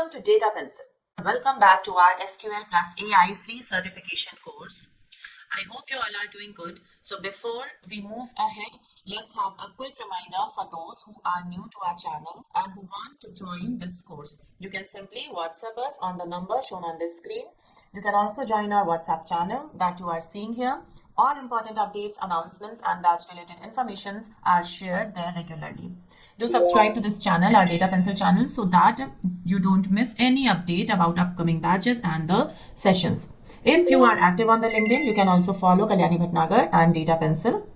Welcome to DataPencil. Welcome back to our SQL plus AI free certification course. I hope you all are doing good. So before we move ahead, let's have a quick reminder for those who are new to our channel and who want to join this course. You can simply WhatsApp us on the number shown on this screen. You can also join our WhatsApp channel that you are seeing here. All important updates, announcements and batch related informations are shared there regularly. Do subscribe to this channel, our DataPencil channel, so that you don't miss any update about upcoming batches and the sessions. If you are active on the LinkedIn, you can also follow Kalyani Bhatnagar and DataPencil.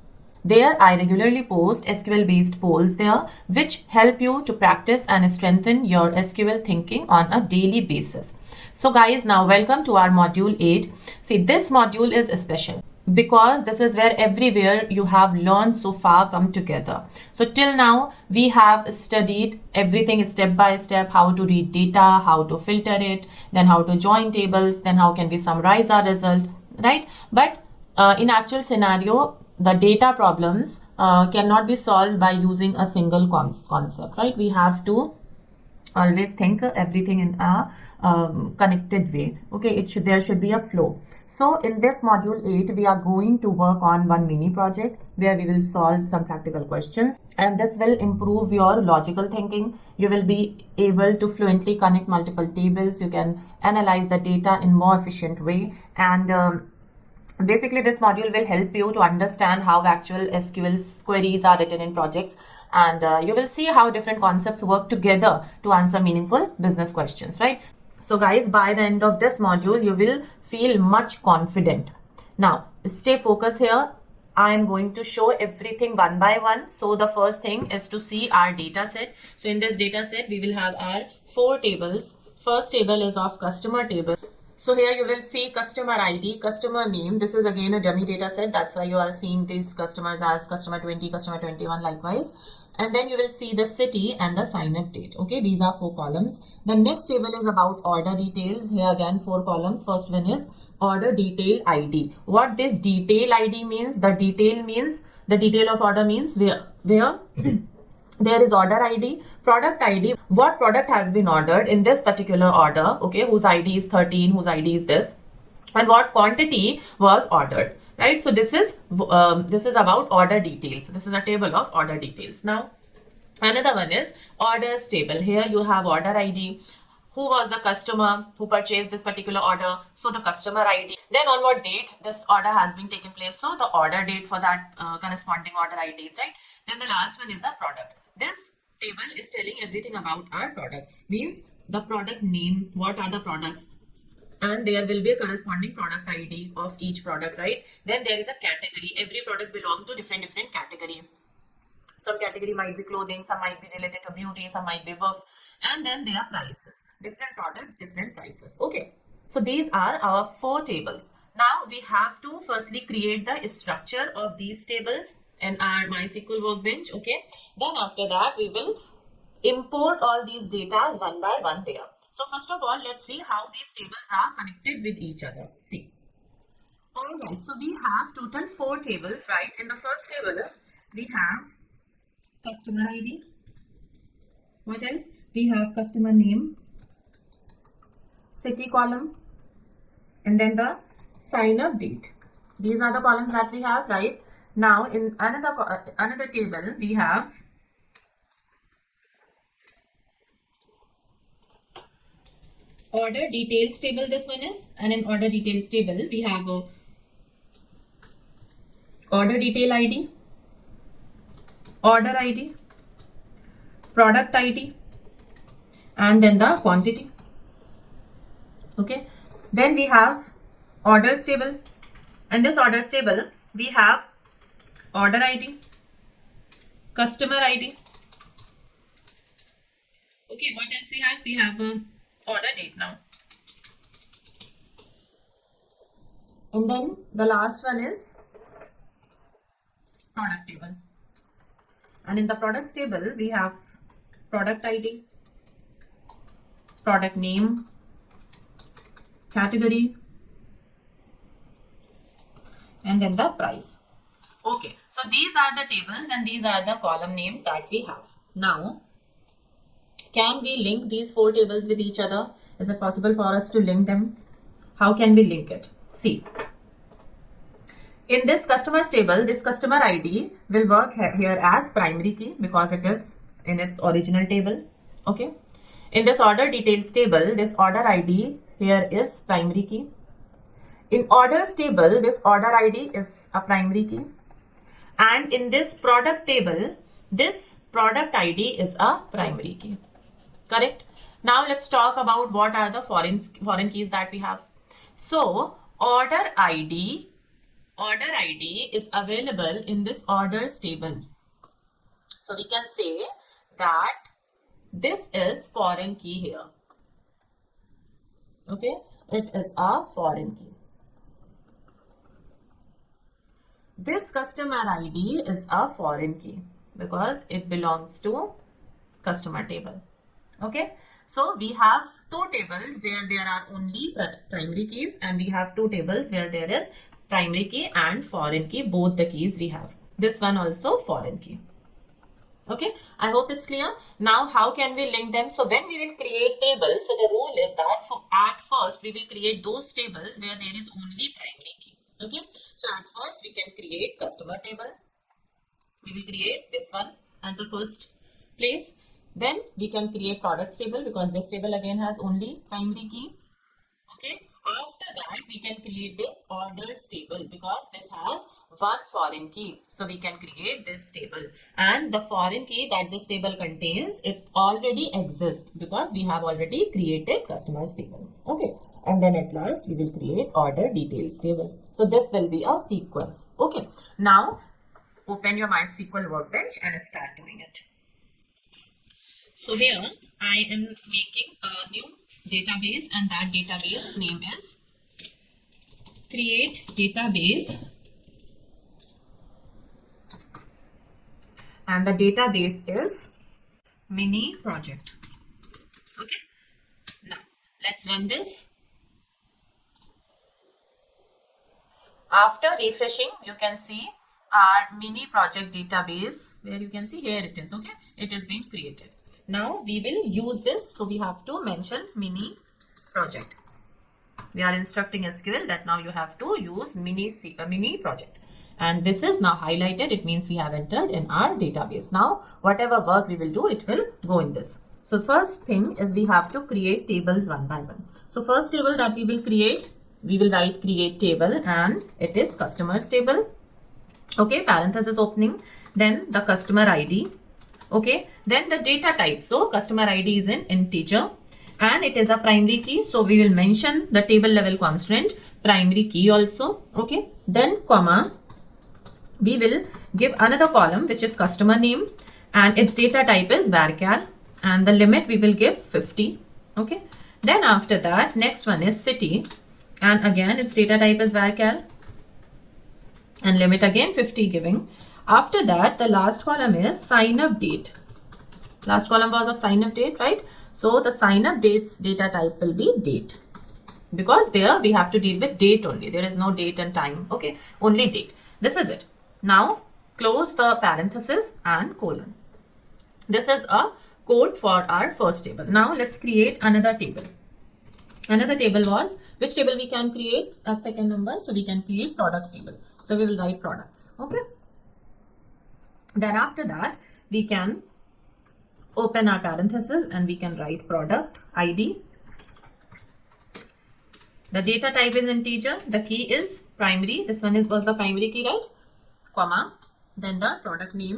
There, I regularly post SQL-based polls there, which help you to practice and strengthen your SQL thinking on a daily basis. So guys, now welcome to our Module 8. See, this module is special because this is where everywhere you have learned so far come together. So till now, we have studied everything step by step, how to read data, how to filter it, then how to join tables, then how can we summarize our result, right? But in actual scenario, the data problems cannot be solved by using a single concept, right? We have to always think everything in a connected way. Okay, there should be a flow. So in this module 8, we are going to work on one mini project where we will solve some practical questions, and this will improve your logical thinking. You will be able to fluently connect multiple tables. You can analyze the data in more efficient way, and basically, this module will help you to understand how actual SQL queries are written in projects, and you will see how different concepts work together to answer meaningful business questions, right? So guys, by the end of this module, you will feel much confident. Now, stay focused here. I am going to show everything one by one. So the first thing is to see our data set. So in this data set, we will have our 4 tables. First table is of customer table. So here you will see customer ID, customer name. This is again a dummy data set. That's why you are seeing these customers as customer 20, customer 21 likewise. And then you will see the city and the sign up date. Okay, these are 4 columns. The next table is about order details. Here again 4 columns. First one is order detail ID. What this detail ID means, the detail of order means where there is order ID, product ID, what product has been ordered in this particular order, okay, whose ID is 13, whose ID is this, and what quantity was ordered, right? So this is about order details. This is a table of order details. Now, another one is orders table. Here you have order ID, who was the customer who purchased this particular order, so the customer ID, then on what date this order has been taken place, so the order date for that corresponding order IDs, right? Then the last one is the product. This table is telling everything about our product, means the product name, what are the products, and there will be a corresponding product ID of each product, right? Then there is a category. Every product belongs to different category. Some category might be clothing, some might be related to beauty, some might be books, and then there are prices. Different products, different prices. Okay, so these are our 4 tables. Now we have to firstly create the structure of these tables in our MySQL workbench. Okay, then after that we will import all these data one by one there. So first of all, let's see how these tables are connected with each other. See. Alright, so we have total 4 tables, right? In the first table, we have customer ID. What else? We have customer name, city column, and then the sign up date. These are the columns that we have, right? Now in another table we have order details table. This one is, and in order details table we have a order detail ID, order ID, product ID, and then the quantity. Okay, then we have orders table, and this orders table we have order ID, customer ID. Okay, what else we have? We have a order date now, and then the last one is product table, and in the products table we have product ID, product name, category, and then the price. Okay, so these are the tables and these are the column names that we have. Now Can we link these 4 tables with each other? Is it possible for us to link them? How can we link it? See, in this customers table, this customer ID will work here as primary key because it is in its original table. Okay. In this order details table, this order ID here is primary key. In orders table, this order ID is a primary key. And in this product table, this product ID is a primary key. Correct? Now let's talk about what are the foreign keys that we have. So order ID is available in this orders table. So we can say that this is foreign key here. Okay, it is a foreign key. This customer ID is a foreign key because it belongs to customer table. Okay, so we have 2 tables where there are only primary keys, and we have 2 tables where there is primary key and foreign key, both the keys we have. This one also foreign key. Okay, I hope it's clear. Now, how can we link them? So when we will create tables, so the rule is that at first we will create those tables where there is only primary key. Okay, so at first we can create customer table. We will create this one at the first place. Then we can create products table because this table again has only primary key. Okay, after that we can create this orders table because this has one foreign key. So we can create this table, and the foreign key that this table contains, it already exists because we have already created customers table. Okay, and then at last we will create order details table. So this will be a sequence. Okay, now open your MySQL workbench and start doing it. So here I am making a new database, and that database name is create database, and the database is mini project. Okay, now let's run this. After refreshing, you can see our mini project database, where you can see here it is. Okay, it has been created. Now we will use this, so we have to mention mini project. We are instructing SQL that now you have to use mini project, and this is now highlighted. It means we have entered in our database. Now whatever work we will do, it will go in this. So first thing is we have to create tables one by one. So first table that we will create, we will write create table, and it is customers table. Okay, parenthesis opening, then the customer ID. Okay, then the data type. So customer ID is in integer and it is a primary key. So we will mention the table level constraint primary key also. Okay, then comma, we will give another column which is customer name, and its data type is varchar, and the limit we will give 50. Okay, then after that next one is city, and again its data type is varchar and limit again 50 giving. After that, the last column is sign up date. Last column was of sign up date, right? So the sign up date's data type will be date, because there we have to deal with date only. There is no date and time. Okay, only date. This is it. Now close the parenthesis and colon. This is a code for our first table. Now let's create another table. Another table was, which table we can create at second number? So we can create product table. So we will write products. Okay. Then after that, we can open our parenthesis and we can write product ID. The data type is integer. The key is primary. This one was the primary key, right? Comma. Then the product name.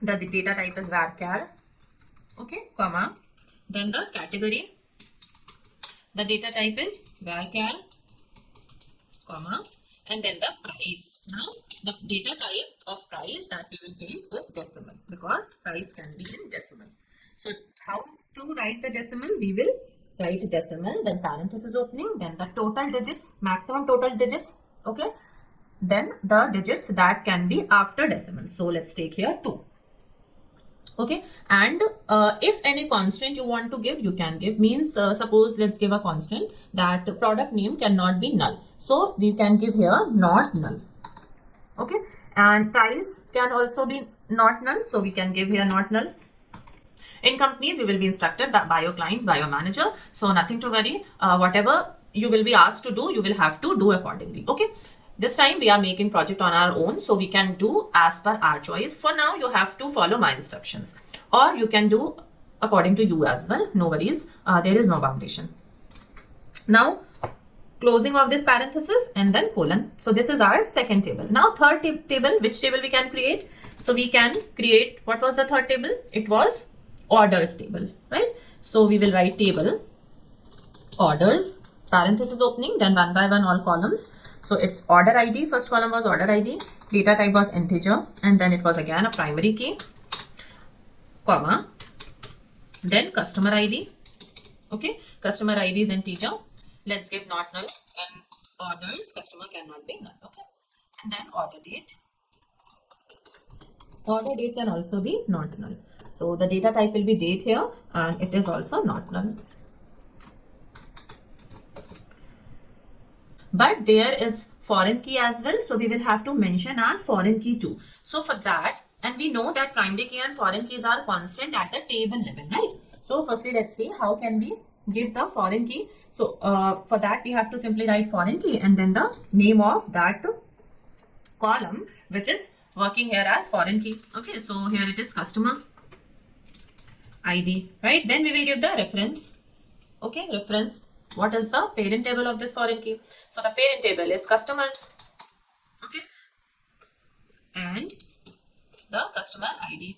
The data type is varchar. Okay, comma. Then the category. The data type is varchar, comma. And then the price. Now the data type of price that we will take is decimal, because price can be in decimal. So how to write the decimal? We will write decimal, then parenthesis opening, then the total digits, maximum total digits. Okay, then the digits that can be after decimal. So let's take here 2. Okay, and if any constant you want to give, you can give. Means suppose let's give a constant that product name cannot be null, so we can give here not null. Okay, and price can also be not null, so we can give here not null. In companies, you will be instructed by your clients, by your manager. So nothing to worry. Whatever you will be asked to do, you will have to do accordingly. Okay. This time we are making project on our own, so we can do as per our choice. For now, you have to follow my instructions, or you can do according to you as well. No worries. There is no foundation. Now, closing of this parenthesis and then colon. So this is our second table. Now third table, which table we can create? So we can create, what was the third table? It was orders table, right? So we will write table, orders, parenthesis opening, then one by one all columns. So it's order ID, first column was order ID, data type was integer, and then it was again a primary key, comma, then customer ID. Okay, customer ID is integer. Let's give not null. In orders, customer cannot be null. Okay, and then order date. Order date can also be not null. So the data type will be date here, and it is also not null. But there is foreign key as well, so we will have to mention our foreign key too. So for that, and we know that primary key and foreign keys are constant at the table level, right? So firstly, let's see how can we give the foreign key. So for that, we have to simply write foreign key and then the name of that column, which is working here as foreign key. Okay, so here it is customer ID, right? Then we will give the reference. Okay, reference. What is the parent table of this foreign key? So the parent table is customers. Okay, and the customer ID,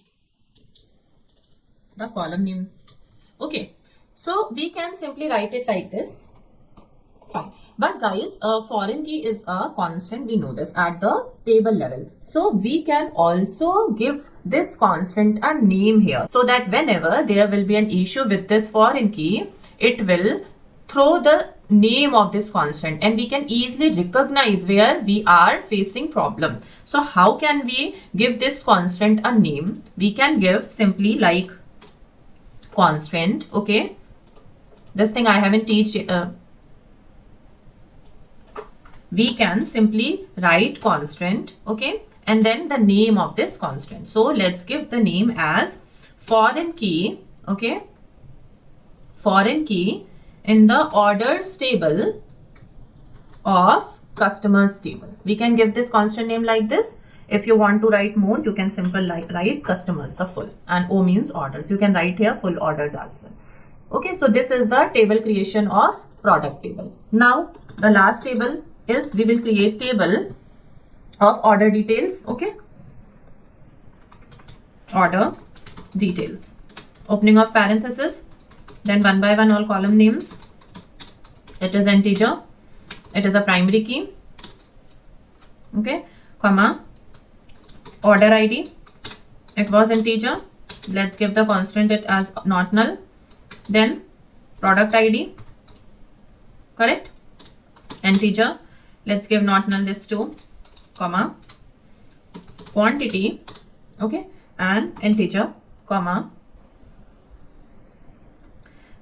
the column name. Okay, so we can simply write it like this. Fine. But guys, foreign key is a constant. We know this at the table level. So we can also give this constant a name here, so that whenever there will be an issue with this foreign key, it will throw the name of this constant and we can easily recognize where we are facing problem. So how can we give this constant a name? We can give simply like constant. Okay, this thing I haven't teach. We can simply write constant. Okay, and then the name of this constant. So let's give the name as foreign key. Okay, foreign key in the orders table of customers table. We can give this constant name like this. If you want to write more, you can simply write customers, the full, and O means orders. You can write here full orders as well. Okay, so this is the table creation of product table. Now the last table is we will create table of order details. Okay, order details, opening of parenthesis, then one by one all column names. It is integer, it is a primary key. Okay, comma, order ID, it was integer. Let's give the constant it as not null. Then product ID, correct, integer. Let's give not null this too, comma, quantity, okay, and integer, comma.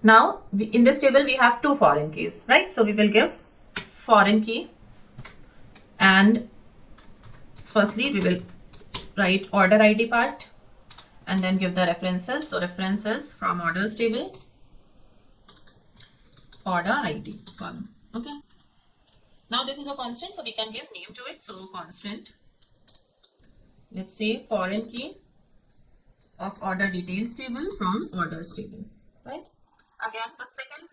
Now in this table we have two foreign keys, right? So we will give foreign key, and firstly we will write order ID part and then give the references. So references from orders table, order ID column. Okay, now this is a constant, so we can give name to it. So constant, let's say foreign key of order details table from orders table, right? Again, the second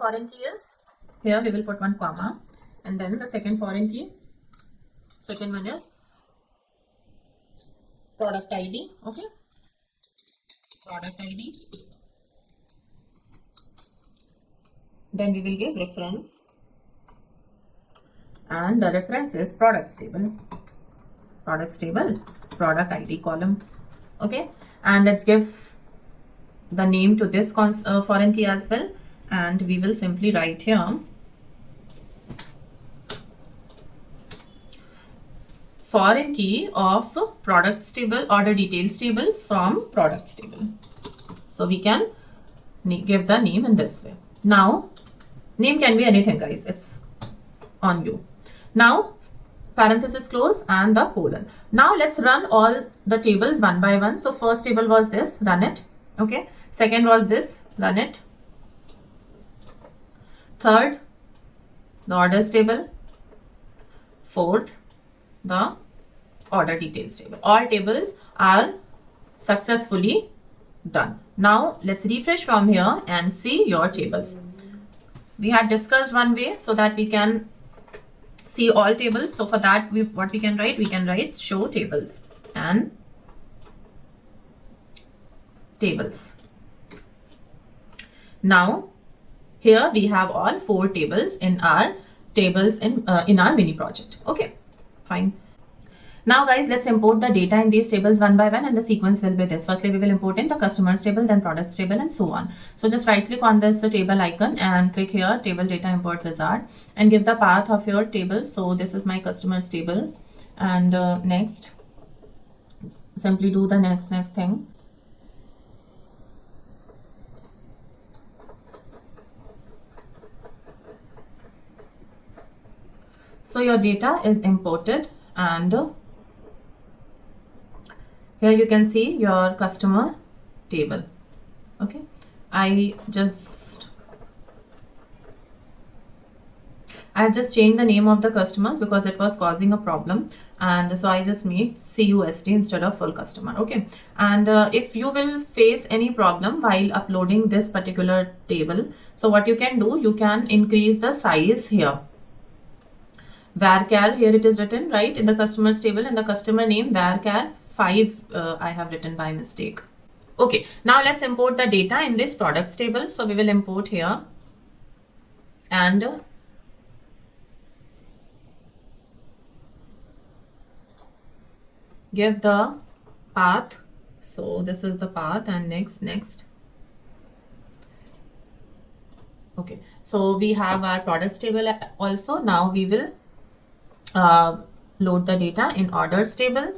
foreign key is here. We will put one comma, and then the second foreign key, second one is product ID. Okay, product ID. Then we will give reference, and the reference is products table, product ID column. Okay, and let's give the name to this foreign key as well, and we will simply write here foreign key of products table, order details table from products table. So we can give the name in this way. Now name can be anything, guys, it's on you. Now parenthesis close and the colon. Now let's run all the tables one by one. So first table was this, run it. Okay. Second was this, run it. Third, the orders table. Fourth, the order details table. All tables are successfully done. Now let's refresh from here and see your tables. We had discussed one way so that we can see all tables. So for that, what we can write show tables and tables. Now here we have all 4 tables in our mini project. Okay, fine. Now guys, let's import the data in these tables one by one, and the sequence will be this. Firstly, we will import in the customers table, then products table, and so on. So just right click on this table icon and click here table data import wizard and give the path of your table. So this is my customers table, and next simply do the next thing. So your data is imported, and here you can see your customer table. Okay, I've just changed the name of the customers because it was causing a problem, and so I just made CUST instead of full customer. Okay, and if you will face any problem while uploading this particular table, so what you can do, you can increase the size here. Varchar, here it is written right in the customers table, and the customer name varchar 5 I have written by mistake. Okay, now let's import the data in this products table. So we will import here and give the path. So this is the path, and next. Okay, so we have our products table also. Now we will load the data in orders table.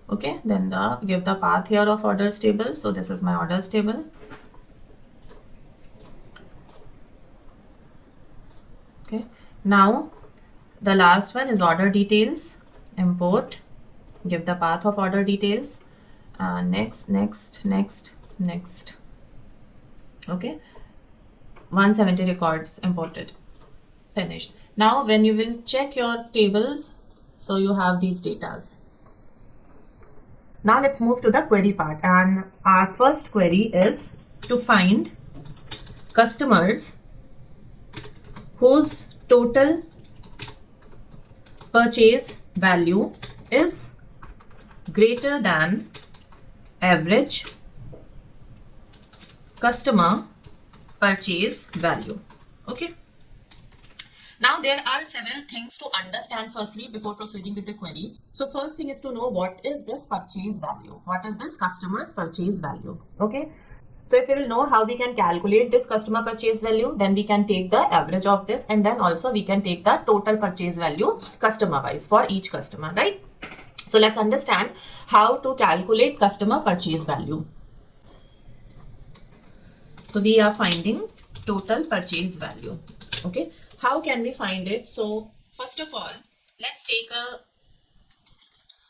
Okay, then give the path here of orders table. So this is my orders table. Okay, now the last one is order details. Import, give the path of order details, next. Okay, 170 records imported. Finished. Now when you will check your tables, so you have these datas. Now let's move to the query part, and our first query is to find customers whose total purchase value is greater than average customer purchase value. Okay. Now there are several things to understand firstly before proceeding with the query. So first thing is to know what is this purchase value? What is this customer's purchase value? Okay. So if we will know how we can calculate this customer purchase value, then we can take the average of this, and then also we can take the total purchase value customer wise for each customer, right? So let's understand how to calculate customer purchase value. So we are finding total purchase value. Okay. How can we find it? So first of all, let's take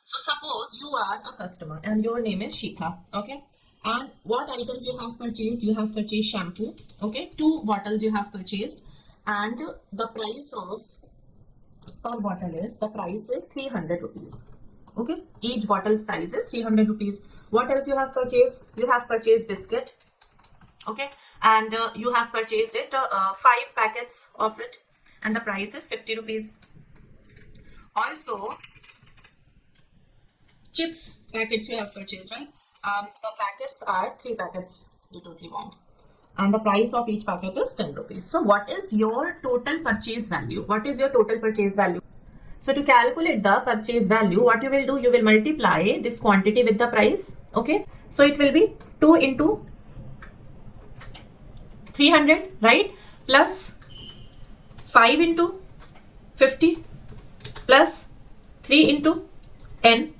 so suppose you are a customer and your name is Shikha. Okay. And what items you have purchased? You have purchased shampoo. Okay. 2 bottles you have purchased, and the price of per bottle is, the price is 300 rupees. Okay. Each bottle's price is 300 rupees. What else you have purchased? You have purchased biscuit. Okay, and you have purchased it 5 packets of it, and the price is 50 rupees. Also, chips packets you have purchased, right? The packets are 3 packets you totally want, and the price of each packet is 10 rupees. So what is your total purchase value? What is your total purchase value? So to calculate the purchase value, what you will do, you will multiply this quantity with the price. Okay, so it will be 2 into 300, right? Plus 5 into 50 plus 3 into 10.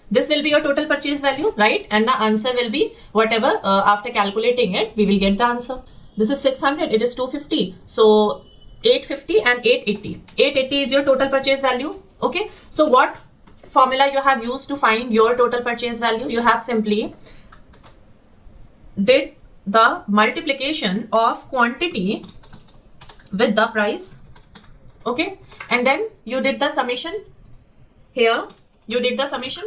This will be your total purchase value, right? And the answer will be whatever, after calculating it, we will get the answer. This is 600, it is 250. So 850 and 880. 880 is your total purchase value. Okay. So what formula you have used to find your total purchase value? You have simply did the multiplication of quantity with the price. Okay, and then you did the summation. Here you did the summation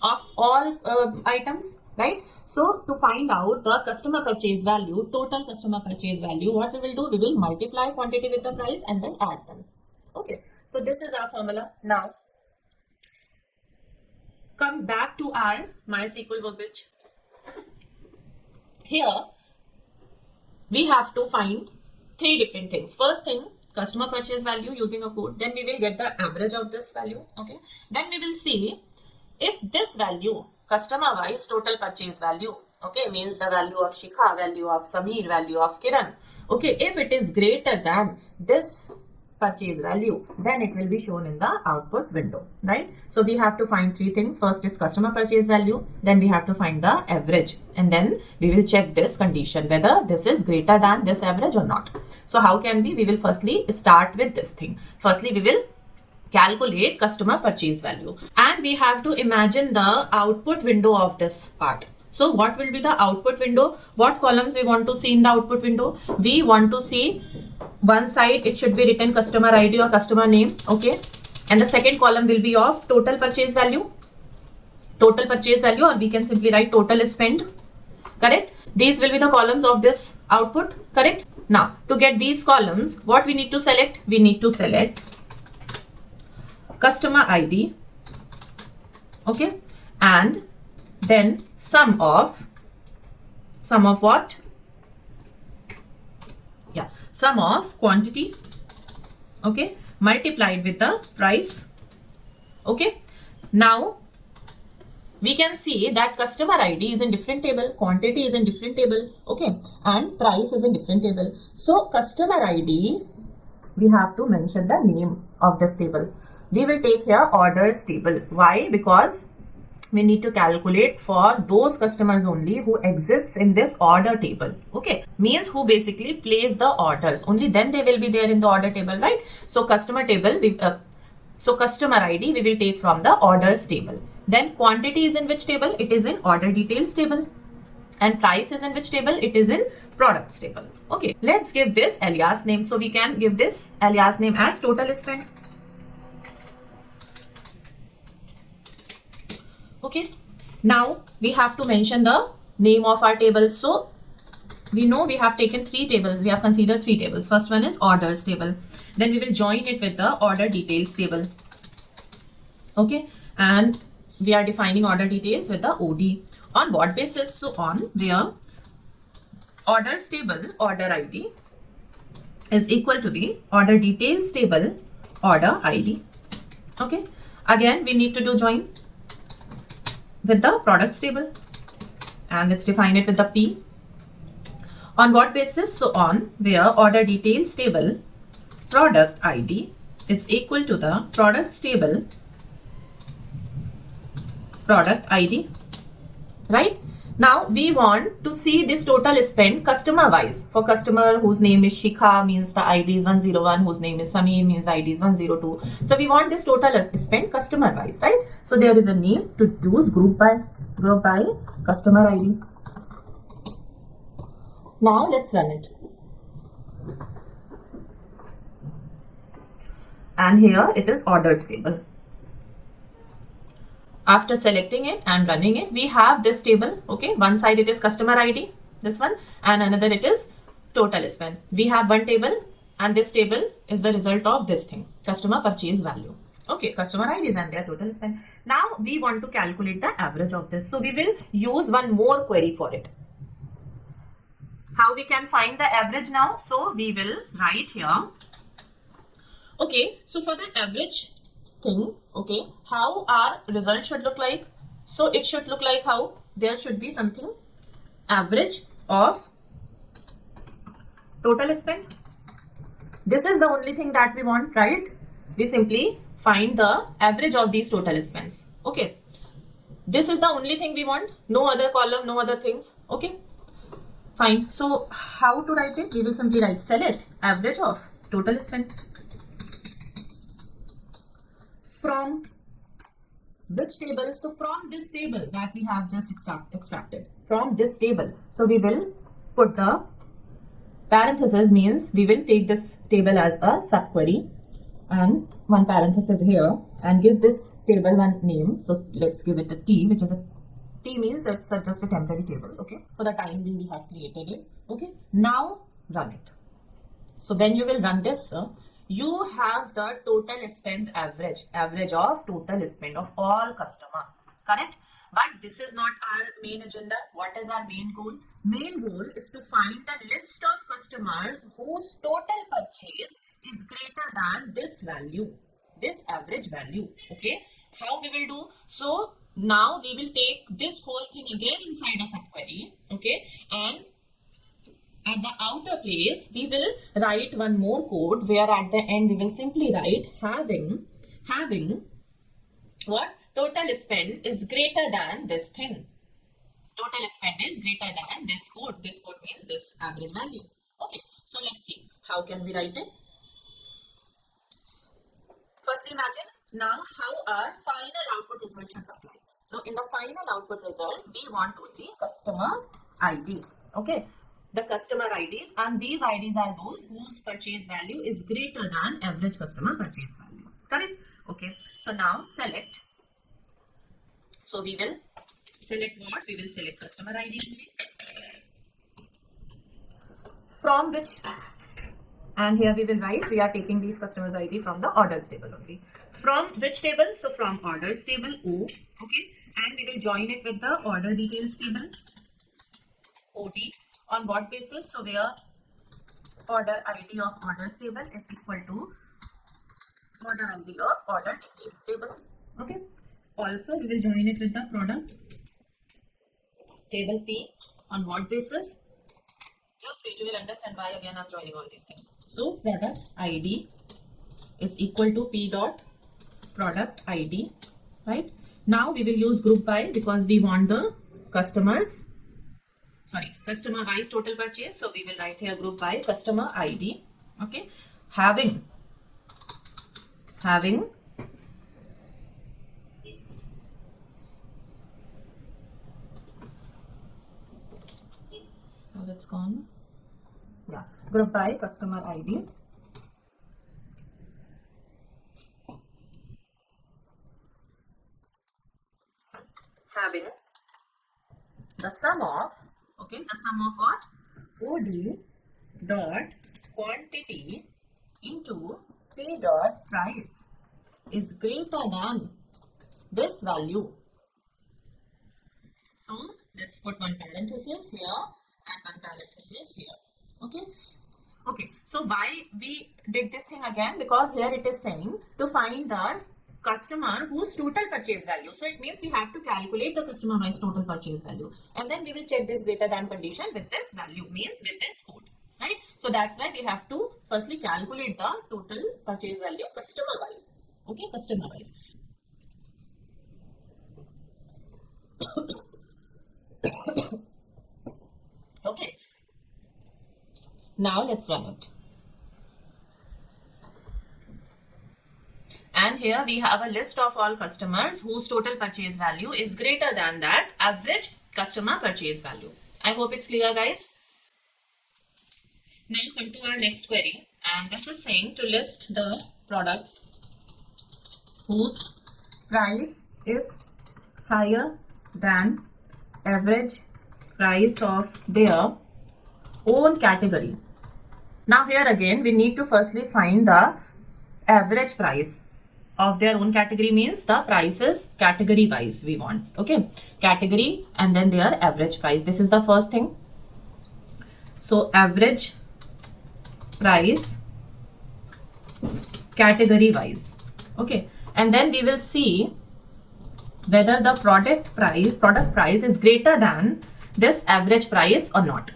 of all items, right? So to find out the customer purchase value, total customer purchase value, what we will do, we will multiply quantity with the price and then add them. Okay, so this is our formula. Now come back to our MySQL workbench. Here we have to find three different things. First thing, customer purchase value using a code. Then we will get the average of this value. Okay, then we will see if this value, customer wise total purchase value, okay, means the value of Shikha, value of Samir, value of Kiran, okay, if it is greater than this purchase value, then it will be shown in the output window, right? So we have to find three things. First is customer purchase value, then we have to find the average, and then we will check this condition whether this is greater than this average or not. So how can we? We will firstly start with this thing. Firstly, we will calculate customer purchase value, and we have to imagine the output window of this part. So what will be the output window? What columns we want to see in the output window? We want to see one side, it should be written customer ID or customer name, okay, and the second column will be of total purchase value, or we can simply write total spend, correct? These will be the columns of this output, correct? Now to get these columns, what we need to select? We need to select customer ID, okay, and then sum of what? Yeah, sum of quantity, okay, multiplied with the price. Okay, now we can see that customer ID is in different table, quantity is in different table, okay, and price is in different table. So customer ID, we have to mention the name of this table. We will take here orders table. Why? Because we need to calculate for those customers only who exists in this order table. Okay, means who basically place the orders, only then they will be there in the order table, right? So customer table, so customer ID we will take from the orders table. Then quantity is in which table? It is in order details table. And price is in which table? It is in products table. Okay, let's give this alias name. So we can give this alias name as total spend. Okay, now we have to mention the name of our table. So we know we have taken three tables. We have considered three tables. First one is orders table. Then we will join it with the order details table. Okay, and we are defining order details with the OD. On what basis? So on where orders table order ID is equal to the order details table order ID. Okay, again we need to do join with the products table, and let's define it with the P. On what basis? So on where order details table product ID is equal to the products table product ID, right? Now we want to see this total spend customer wise. For customer whose name is Shikha, means the ID is 101, whose name is Samir, means the ID is 102. So we want this total spend customer wise, right? So there is a need to use group by customer ID. Now let's run it. And here it is orders table. After selecting it and running it, we have this table. Okay, one side it is customer ID, this one, and another it is total spend. We have one table, and this table is the result of this thing, customer purchase value. Okay, customer IDs and their total spend. Now we want to calculate the average of this. So we will use one more query for it. How we can find the average now? So we will write here. Okay, so for the average thing, okay, how our result should look like? So it should look like how? There should be something average of total spend. This is the only thing that we want, right? We simply find the average of these total spends. Okay, this is the only thing we want, no other column, no other things. Okay, fine. So how to write it? We will simply write select average of total spend from Which table? So from this table that we have just extracted, from this table, so we will put the parenthesis, means we will take this table as a subquery and one parenthesis here and give this table one name. So let's give it a T, which is a T means it's just a temporary table. Okay, for the time being we have created it. Okay, now run it. So when you will run this, you have the total spends average of total spend of all customer, correct? But this is not our main agenda. What is our main goal? Main goal is to find the list of customers whose total purchase is greater than this value, this average value. Okay, how we will do? So now we will take this whole thing again inside a subquery. Okay, and at the outer place, we will write one more code where at the end we will simply write having what? Total spend is greater than this thing. Total spend is greater than this code. This code means this average value. Okay, so let's see. How can we write it? First, imagine now how our final output result should look like. So in the final output result, we want only customer ID. Okay, the customer IDs, and these IDs are those whose purchase value is greater than average customer purchase value. Correct? Okay, so now select. So we will select what? We will select customer ID only. From which, and here we will write, we are taking these customers ID from the orders table only. From which table? So from orders table O. Okay, and we will join it with the order details table OD. On what basis? So where order ID of orders table is equal to order ID of order details table. Okay. Also, we will join it with the product table P. On what basis? Just wait, you will understand why again I'm joining all these things. So product ID is equal to P dot product ID, right? Now we will use group by because we want the customer wise total purchase. So we will write here group by customer ID. Okay, having how it's gone. Yeah, group by customer ID. Having the sum of, okay, the sum of what? OD dot quantity into P dot price is greater than this value. So let's put one parenthesis here and one parenthesis here. Okay. Okay. So why we did this thing again? Because here it is saying to find the customer whose total purchase value. So it means we have to calculate the customer wise total purchase value, and then we will check this greater than condition with this value, means with this code, right? So that's why we have to firstly calculate the total purchase value customer wise. Okay, customer wise. Okay. Now let's run it. And here we have a list of all customers whose total purchase value is greater than that average customer purchase value. I hope it's clear, guys. Now come to our next query, and this is saying to list the products whose price is higher than average price of their own category. Now here again we need to firstly find the average price of their own category, means the prices category wise we want. Okay, category and then their average price. This is the first thing. So average price category wise. Okay, and then we will see whether the product price is greater than this average price or not.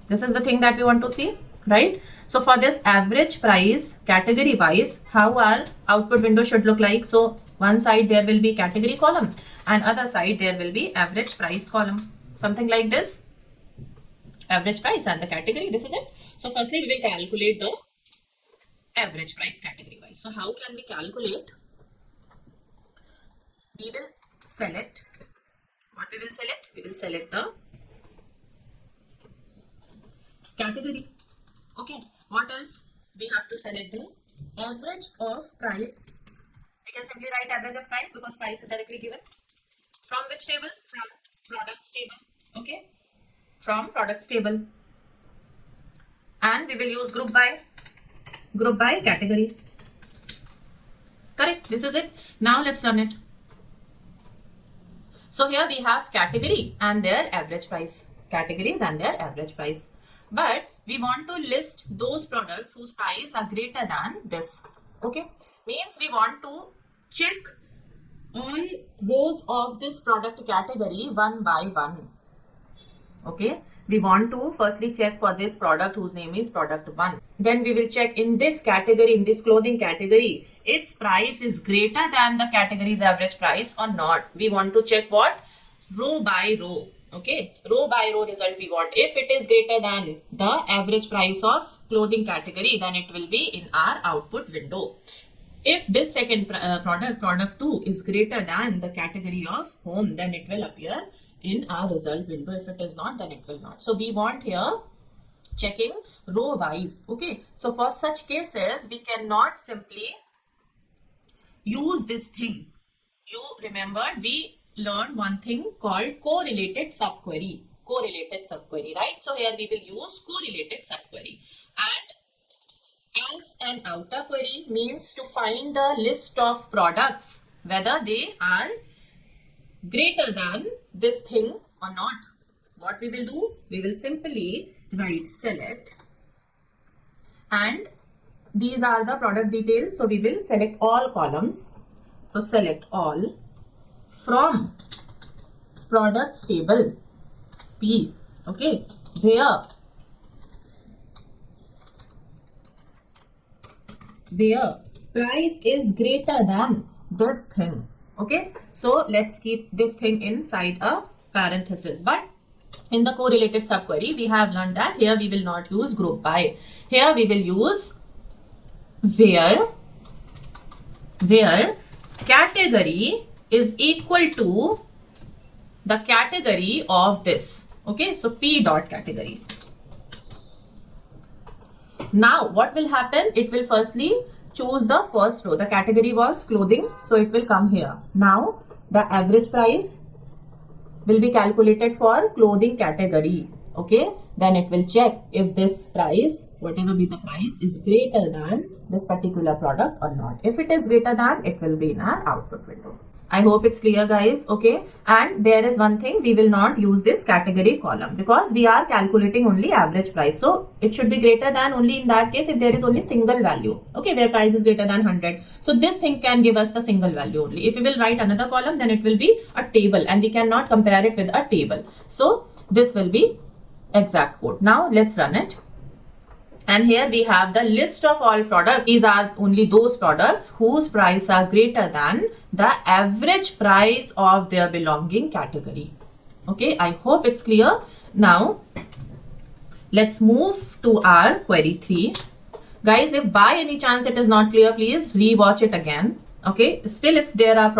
This is the thing that we want to see, right? So for this average price category wise, how our output window should look like? So one side there will be category column and other side there will be average price column, something like this. Average price and the category, this is it. So firstly we will calculate the average price category wise. So how can we calculate we will select, what we will select? We will select the category. Okay, what else? We have to select the average of price. We can simply write average of price because price is directly given. From which table? From products table. Okay, from products table. And we will use group by category. Correct, this is it. Now let's run it. So here we have category and their average price. Categories and their average price. But we want to list those products whose price are greater than this. Okay, means we want to check all rows of this product category one by one. Okay, we want to firstly check for this product whose name is product 1. Then we will check in this category, in this clothing category, its price is greater than the category's average price or not. We want to check what? Row by row. Okay, row by row result we want. If it is greater than the average price of clothing category, then it will be in our output window. If this second product 2 is greater than the category of home, then it will appear in our result window. If it is not, then it will not. So we want here checking row wise. Okay, so for such cases we cannot simply use this thing. You remember we learned one thing called correlated subquery. Correlated subquery, right? So here we will use correlated subquery. And as an outer query means to find the list of products whether they are greater than this thing or not. What we will do? We will simply write select and these are the product details. So we will select all columns. So select all from products table P. Okay, where price is greater than this thing. Okay, so let's keep this thing inside a parenthesis. But in the correlated subquery, we have learned that here we will not use group by. Here we will use where category is equal to the category of this. Okay, so P dot category. Now what will happen? It will firstly choose the first row. The category was clothing, so it will come here. Now the average price will be calculated for clothing category. Okay, then it will check if this price, whatever be the price, is greater than this particular product or not. If it is greater than, it will be in our output window. I hope it's clear, guys. Okay, and there is one thing, we will not use this category column because we are calculating only average price. So it should be greater than only in that case if there is only single value. Okay, where price is greater than 100. So this thing can give us the single value only. If we will write another column, then it will be a table and we cannot compare it with a table. So this will be exact code. Now let's run it. And here we have the list of all products. These are only those products whose price are greater than the average price of their belonging category. Okay, I hope it's clear. Now, let's move to our query 3. Guys, if by any chance it is not clear, please rewatch it again. Okay, still if there are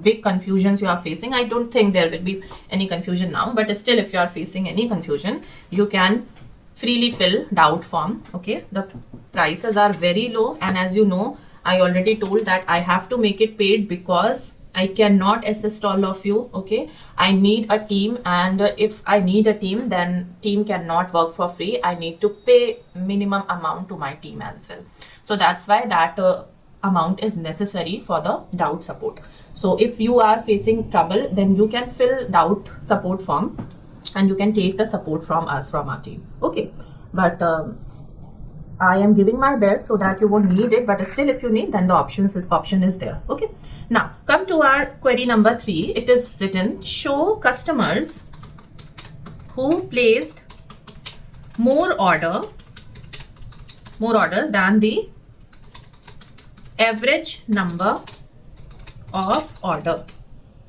big confusions you are facing, I don't think there will be any confusion now, but still if you are facing any confusion, you can freely fill doubt form. Okay, the prices are very low and as you know, I already told that I have to make it paid because I cannot assist all of you. Okay, I need a team, and if I need a team, then team cannot work for free. I need to pay minimum amount to my team as well. So that's why that amount is necessary for the doubt support. So if you are facing trouble, then you can fill doubt support form and you can take the support from us, from our team. Okay, but I am giving my best so that you won't need it, but still if you need, then the option is there. Okay, now come to our query number 3. It is written, show customers who placed more orders than the average number of order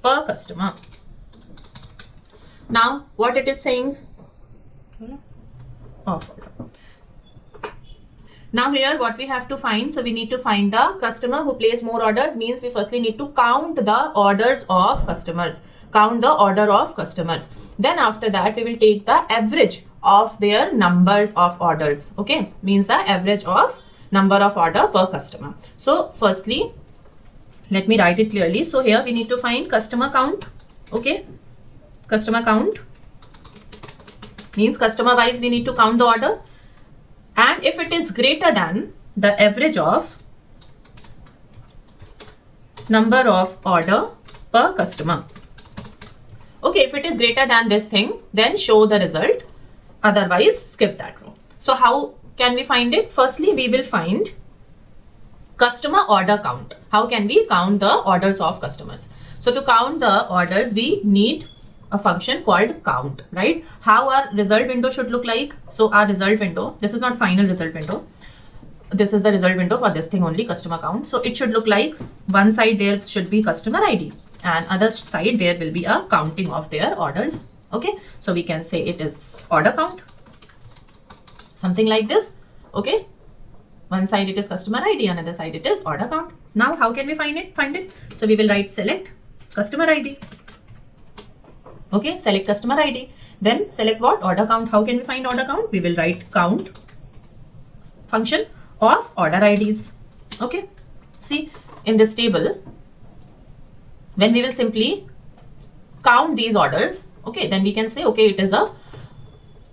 per customer. Now what it is saying, Now here what we have to find, so we need to find the customer who placed more orders, means we firstly need to count the orders of customers. Count the order of customers. Then after that we will take the average of their numbers of orders. Okay, means the average of number of order per customer. So firstly, let me write it clearly. So here we need to find customer count. Okay, customer count means customer wise we need to count the order. And if it is greater than the average of number of order per customer. Okay, if it is greater than this thing, then show the result. Otherwise, skip that row. So how can we find it? Firstly, we will find customer order count. How can we count the orders of customers? So to count the orders, we need a function called count, right? How our result window should look like? So our result window, this is not final result window. This is the result window for this thing only, customer count. So it should look like one side there should be customer ID and other side there will be a counting of their orders. Okay, so we can say it is order count, something like this. Okay, one side it is customer ID, another side it is order count. Now how can we find it? So we will write select customer ID. Okay, select customer ID. Then select what? Order count. How can we find order count? We will write count function of order IDs. Okay, see in this table, when we will simply count these orders, okay, then we can say, okay, it is a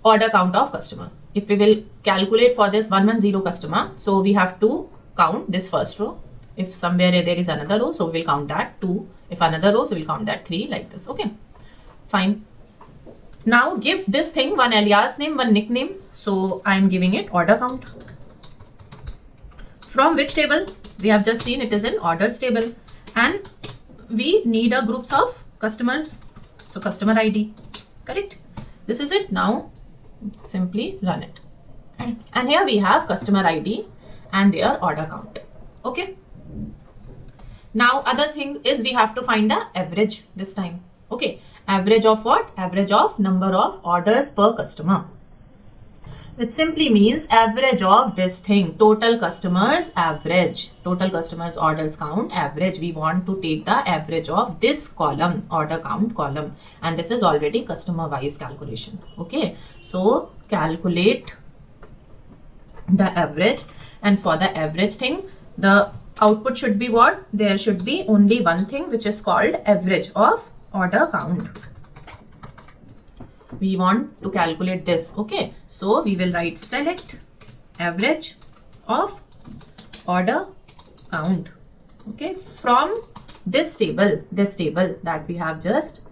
order count of customer. If we will calculate for this 110 customer, so we have to count this first row. If somewhere there is another row, so we will count that 2. If another row, so we will count that 3, like this. Okay, fine. Now give this thing one alias name, one nickname. So I am giving it order count. From which table? We have just seen it is in orders table, and we need a groups of customers. So customer ID, correct? This is it. Now simply run it. And here we have customer ID and their order count. Okay. Now other thing is we have to find the average this time. Okay. Average of what? Average of number of orders per customer. It simply means average of this thing, total customers average, total customers orders count average. We want to take the average of this column, order count column, and this is already customer wise calculation. Okay, so calculate the average, and for the average thing, the output should be what? There should be only one thing, which is called average of order count. We want to calculate this. Okay, so we will write select average of order count. Okay, from this table that we have just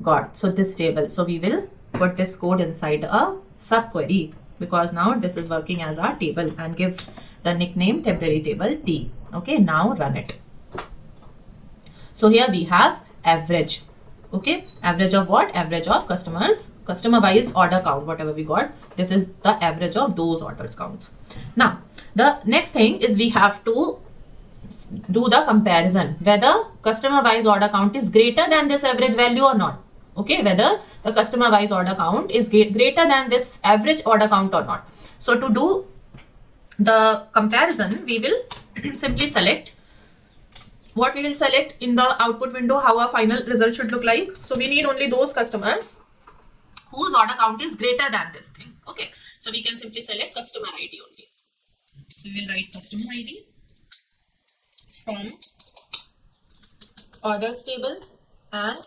got. So this table, so we will put this code inside a subquery, because now this is working as our table, and give the nickname temporary table T. Okay, now run it. So here we have average. Okay, average of what? Average of customers, customer wise order count, whatever we got. This is the average of those orders counts. Now the next thing is we have to do the comparison whether customer wise order count is greater than this average value or not. Okay, whether the customer wise order count is greater than this average order count or not. So to do the comparison, we will simply select what we will select in the output window, how our final result should look like. So we need only those customers whose order count is greater than this thing. Okay, so we can simply select customer ID only. So we will write customer ID from orders table and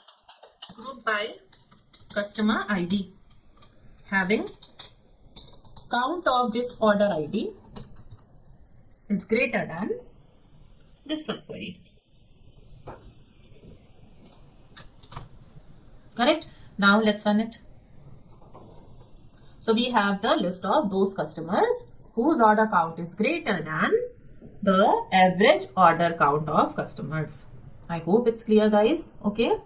group by customer ID, having count of this order ID is greater than this subquery. Correct? Now let's run it. So we have the list of those customers whose order count is greater than the average order count of customers. I hope it's clear, guys. Okay.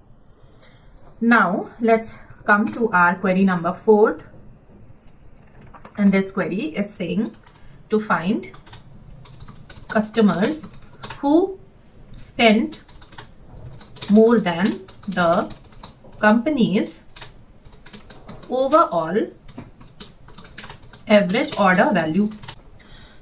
Now let's come to our query number 4. And this query is saying to find customers who spent more than the company's overall average order value.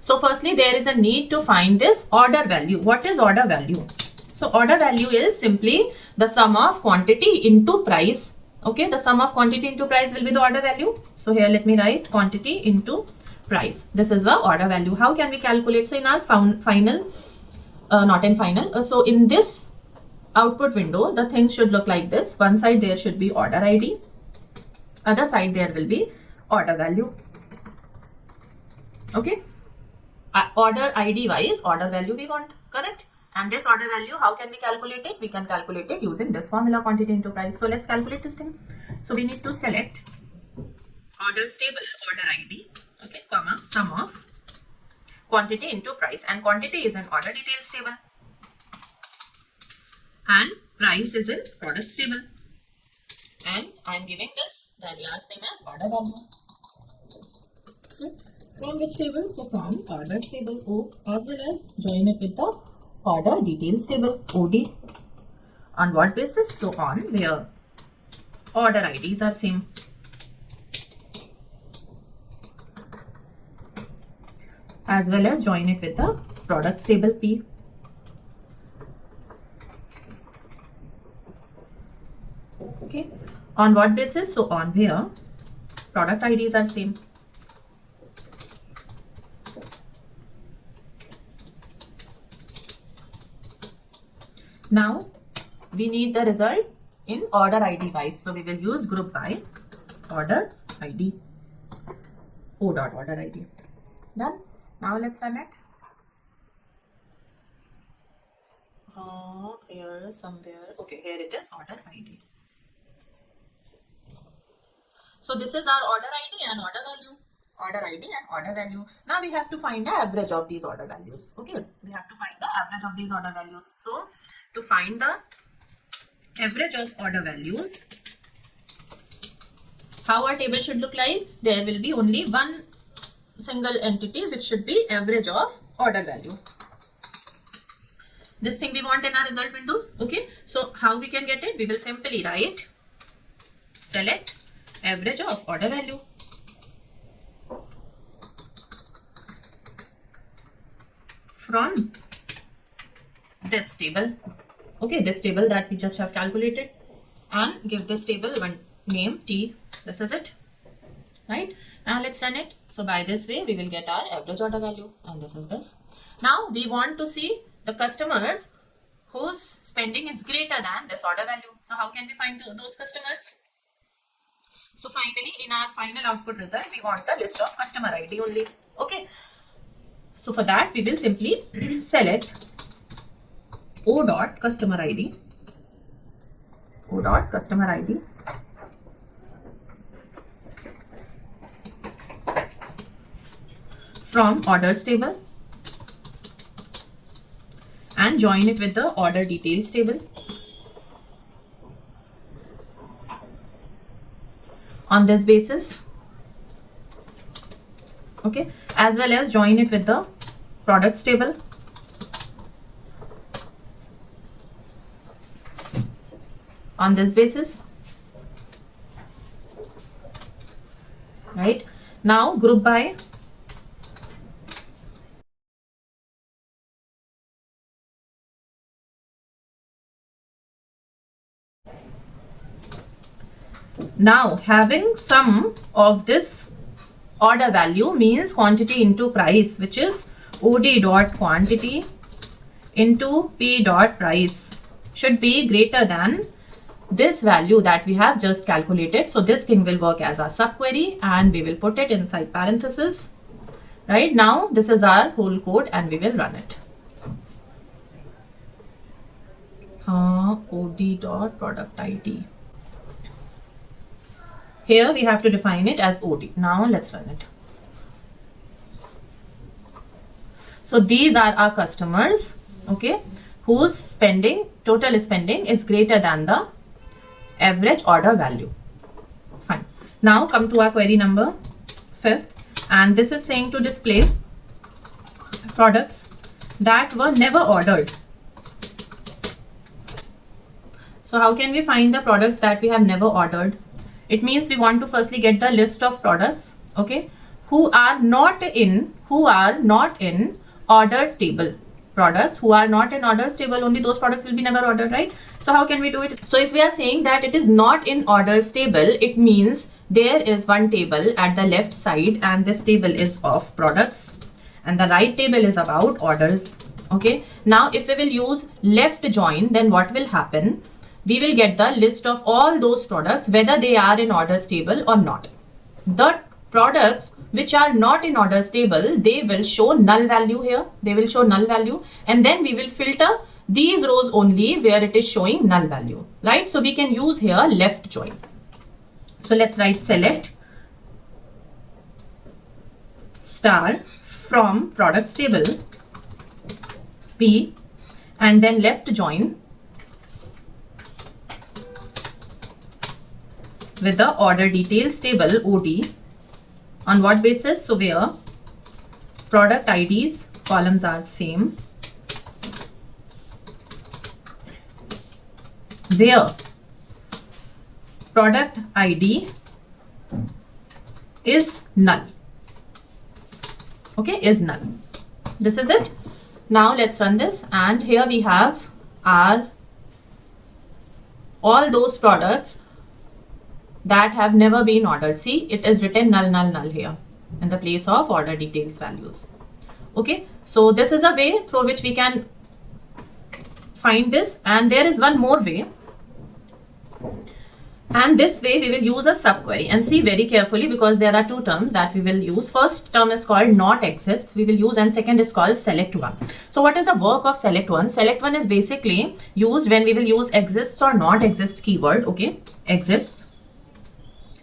So firstly, there is a need to find this order value. What is order value? So order value is simply the sum of quantity into price. Okay, the sum of quantity into price will be the order value. So here let me write quantity into price. This is the order value. How can we calculate? So in our final, not in final. So in this output window, the things should look like this. One side there should be order ID. Other side there will be order value. Okay. Order ID wise, order value we want, correct? And this order value, how can we calculate it? We can calculate it using this formula, quantity into price. So let's calculate this thing. So we need to select order stable, order ID, okay, comma, sum of quantity into price. And quantity is an order details table. And price is in product table. And I am giving this the alias name as order value. Okay. From which table? So from orders table O, as well as join it with the order details table OD. On what basis? So on where order IDs are same. As well as join it with the products table P. Okay. On what basis? So on where product IDs are same. Now we need the result in order ID wise. So we will use group by order ID. O dot order ID. Done. Now let's run it. Here somewhere. Okay, here it is, order ID. So this is our order ID and order value. Order ID and order value. Now we have to find the average of these order values. Okay, we have to find the average of these order values. So to find the average of order values, how our table should look like? There will be only one single entity which should be average of order value. This thing we want in our result window. Okay, so how we can get it? We will simply write select average of order value. From this table. Okay, this table that we just have calculated, and give this table one name T. This is it, right? Now let's run it. So by this way we will get our average order value, and this is this. Now we want to see the customers whose spending is greater than this order value. So how can we find those customers? So finally in our final output result we want the list of customer ID only. Okay, so for that we will simply select O dot customer ID. O dot customer ID. From orders table and join it with the order details table. On this basis, okay, as well as join it with the products table. On this basis, right? Now group by now having sum of this order value means quantity into price, which is OD dot quantity into P dot price should be greater than this value that we have just calculated. So this thing will work as a subquery and we will put it inside parenthesis. Right now this is our whole code and we will run it. OD dot product ID. Here we have to define it as OD. Now let's run it. So these are our customers, okay, whose total spending is greater than the average order value. Fine. Now come to our query number 5th, and this is saying to display products that were never ordered. So how can we find the products that we have never ordered? It means we want to firstly get the list of products, okay, who are not in orders table. Products who are not in orders table, only those products will be never ordered, right? So how can we do it? So if we are saying that it is not in orders table, it means there is one table at the left side and this table is of products and the right table is about orders. Okay, now if we will use left join, then what will happen? We will get the list of all those products whether they are in orders table or not. The products which are not in orders table, they will show null value here. They will show null value, and then we will filter these rows only where it is showing null value, right? So we can use here left join. So let's write select star from products table P and then left join with the order details table OD. On what basis? So where product IDs columns are same, where product ID is null. Okay, is null. This is it. Now let's run this, and here we have our all those products that have never been ordered. See, it is written null null null here in the place of order details values. Okay, so this is a way through which we can find this, and there is one more way, and this way we will use a subquery. And see very carefully, because there are two terms that we will use. First term is called not exists we will use, and second is called select one. So what is the work of select one? Select one is basically used when we will use exists or not exists keyword. Okay, exists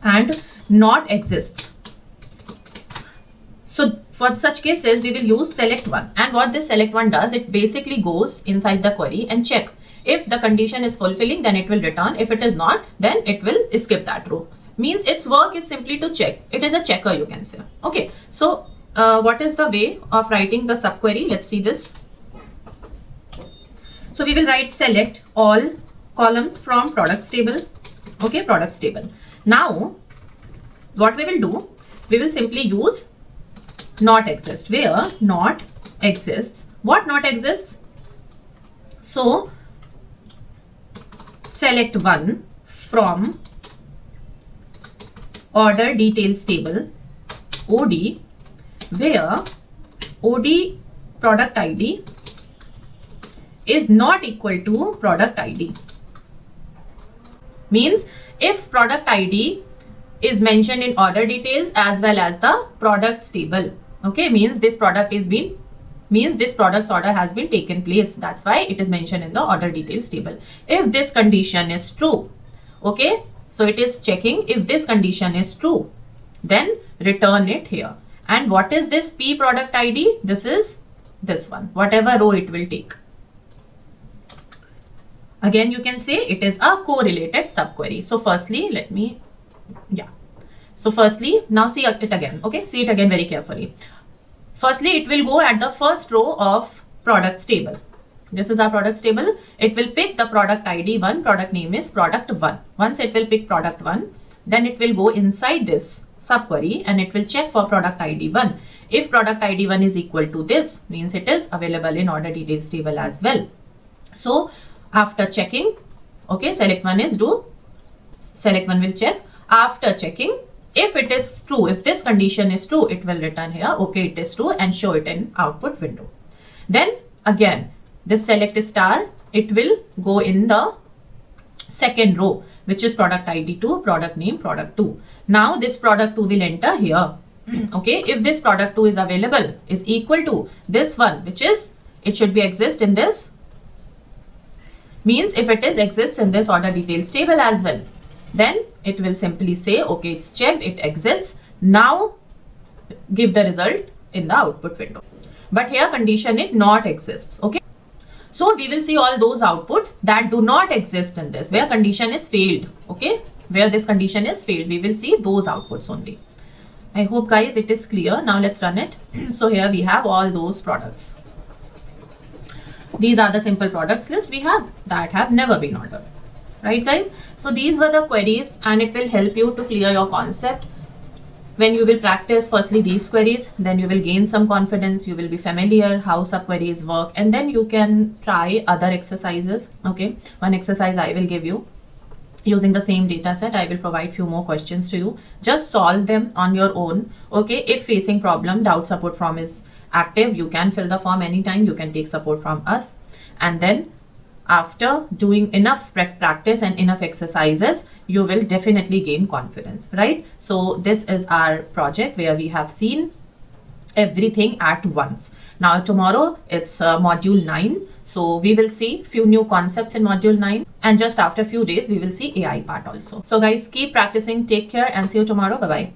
and not exists. So for such cases we will use select one, and what this select one does, it basically goes inside the query and check if the condition is fulfilling, then it will return. If it is not, then it will skip that row. Means its work is simply to check. It is a checker, you can say. Okay, so what is the way of writing the subquery? Let's see this. So we will write select all columns from products table. Okay, products table. Now what we will do, we will simply use not exist, where not exists. What not exists? So select one from order details table OD, where OD product ID is not equal to product ID. Means if product ID is mentioned in order details as well as the products table, okay, means this product is been, means this product's order has been taken place. That's why it is mentioned in the order details table. If this condition is true, okay, so it is checking if this condition is true, then return it here. And what is this P product ID? This is this one, whatever row it will take. Again, you can say it is a correlated subquery. So firstly, let me, yeah. So firstly, now see it again. Okay, see it again very carefully. Firstly, it will go at the first row of products table. This is our products table. It will pick the product ID 1, product name is product 1. Once it will pick product 1, then it will go inside this subquery and it will check for product ID 1. If product ID 1 is equal to this, means it is available in order details table as well. So after checking, okay, select one is do, select one will check. After checking, if it is true, if this condition is true, it will return here, okay, it is true, and show it in output window. Then again, this select star, it will go in the second row, which is product ID 2, product name, product 2. Now this product 2 will enter here. Okay, if this product 2 is available, is equal to this one, which is, it should be exist in this, means if it is exists in this order details table as well, then it will simply say, okay, it's checked, it exists. Now give the result in the output window. But here condition it not exists. Okay. So we will see all those outputs that do not exist in this, where condition is failed. Okay. Where this condition is failed, we will see those outputs only. I hope guys it is clear. Now let's run it. So here we have all those products. These are the simple products list we have that have never been ordered. Right guys, so these were the queries and it will help you to clear your concept. When you will practice firstly these queries, then you will gain some confidence, you will be familiar how subqueries work, and then you can try other exercises. Okay, one exercise I will give you. Using the same data set, I will provide few more questions to you. Just solve them on your own. Okay, if facing problem, doubt support form is active. You can fill the form anytime. You can take support from us. And then after doing enough practice and enough exercises, you will definitely gain confidence, right? So this is our project where we have seen everything at once. Now tomorrow it's module 9, so we will see few new concepts in module 9, and just after few days we will see AI part also. So guys, keep practicing, take care, and see you tomorrow. Bye bye.